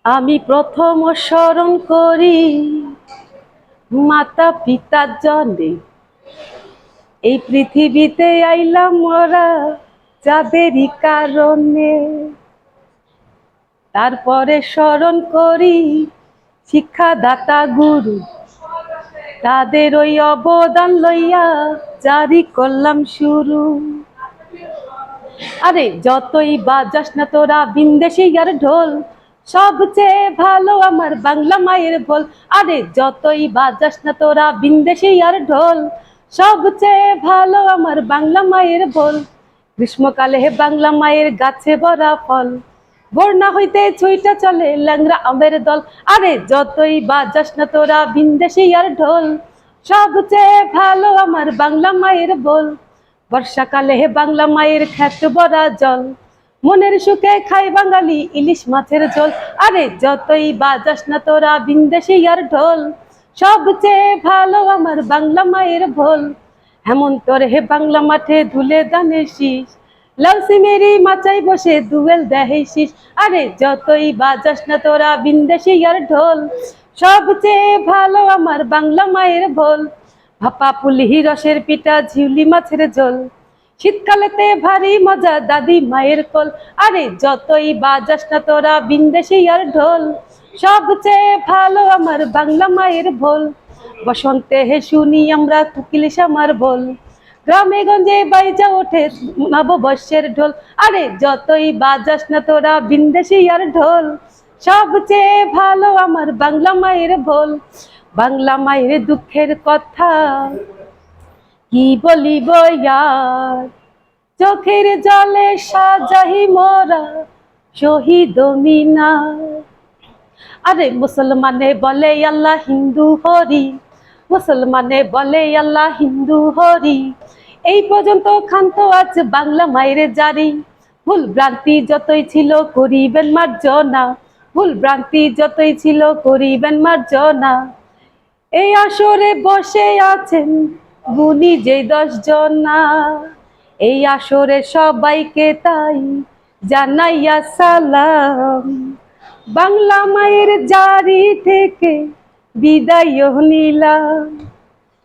আমি প্রথম স্মরণ করি মাতা পিতার জন্যে এই পৃথিবীতে আইলাম মোরা যাদেরই কারণে। তারপরে স্মরণ করি শিক্ষাদাতা গুরু, তাদের ওই অবদান লইয়া জারি করলাম শুরু। আরে যতই বাজাস না তোরা বিন্দেশি আর ঢোল, সবচেয়ে ভালো আমার বাংলা মায়ের বল। আরে যতই বাজাস না তোরা বিন্দেশি আর ঢোল, সবচেয়ে ভালো আমার বাংলা মায়ের বল। গ্রীষ্মকালে হে বাংলা মায়ের গাছে ভরা ফল, বন্যা হইতে ছুইটা চলে ল্যাংরা আমের দল। আরে যতই বাজাস না তোরা বিন্দেশি আর ঢোল, সবচেয়ে ভালো আমার বাংলা মায়ের বল। বর্ষাকালে হে বাংলা মায়ের ক্ষেত ভরা জল, মনের সুখে খাই বাঙালি ইলিশ মাছের ঝোল। আরে যতই বাজাস না তোরা বিন্দেশি আর ঢোল, সবচেয়ে ভালো আমার বাংলা মায়ের ভোল। হেমন্তর হে বাংলা মাঠে ধুলে দানের শীষ, লাল সিমেরি মাচাই বসে দুয়েল দেহে শীষ। আরে যতই বাজাস না তোরা বিন্দেশি আর ঢোল, সবচেয়ে ভালো আমার বাংলা মায়ের ভোল। ভাপা পুলি রসের পিঠা ঝিউলি মাছের ঝোল, শীতকালেতে ভারী মজা দাদি মায়ের কোল। আরে যতই বাজাস না তোরা বিন্দেশি আর ঢোল, সবচেয়ে ভালো আমার বাংলা মায়ের ভোল। বসন্তে হে শুনি আমরা কুকিল শ্যামার বল, গ্রামে গঞ্জে বাইজা ওঠে নববর্ষের ঢোল। আরে যতই বাজাস না তোরা বিন্দেশি আর ঢোল, সবচেয়ে ভালো আমার বাংলা মায়ের ভোল। বাংলা মায়ের দুঃখের কথা কি বলিব আর, চোখের জলে সাজাহি মোরা শহীদ মিনার। আরে মুসলমানে বলে আল্লাহ হিন্দু হরি, মুসলমানে বলে আল্লাহ হিন্দু হরি, এই পর্যন্ত ক্ষান্ত আছে বাংলা মায়ের জারি। ভুল ভ্রান্তি যতই ছিল করিবেন মার্জনা, ভুল ভ্রান্তি যতই ছিল করিবেন মার্জনা। এই আসরে বসে আছেন গুণী যে 10 জনা, এই আসরে সবাইকে তাই জানাইয়া সালাম। বাংলা মায়ের জারি থেকে বিদায় নিলাম।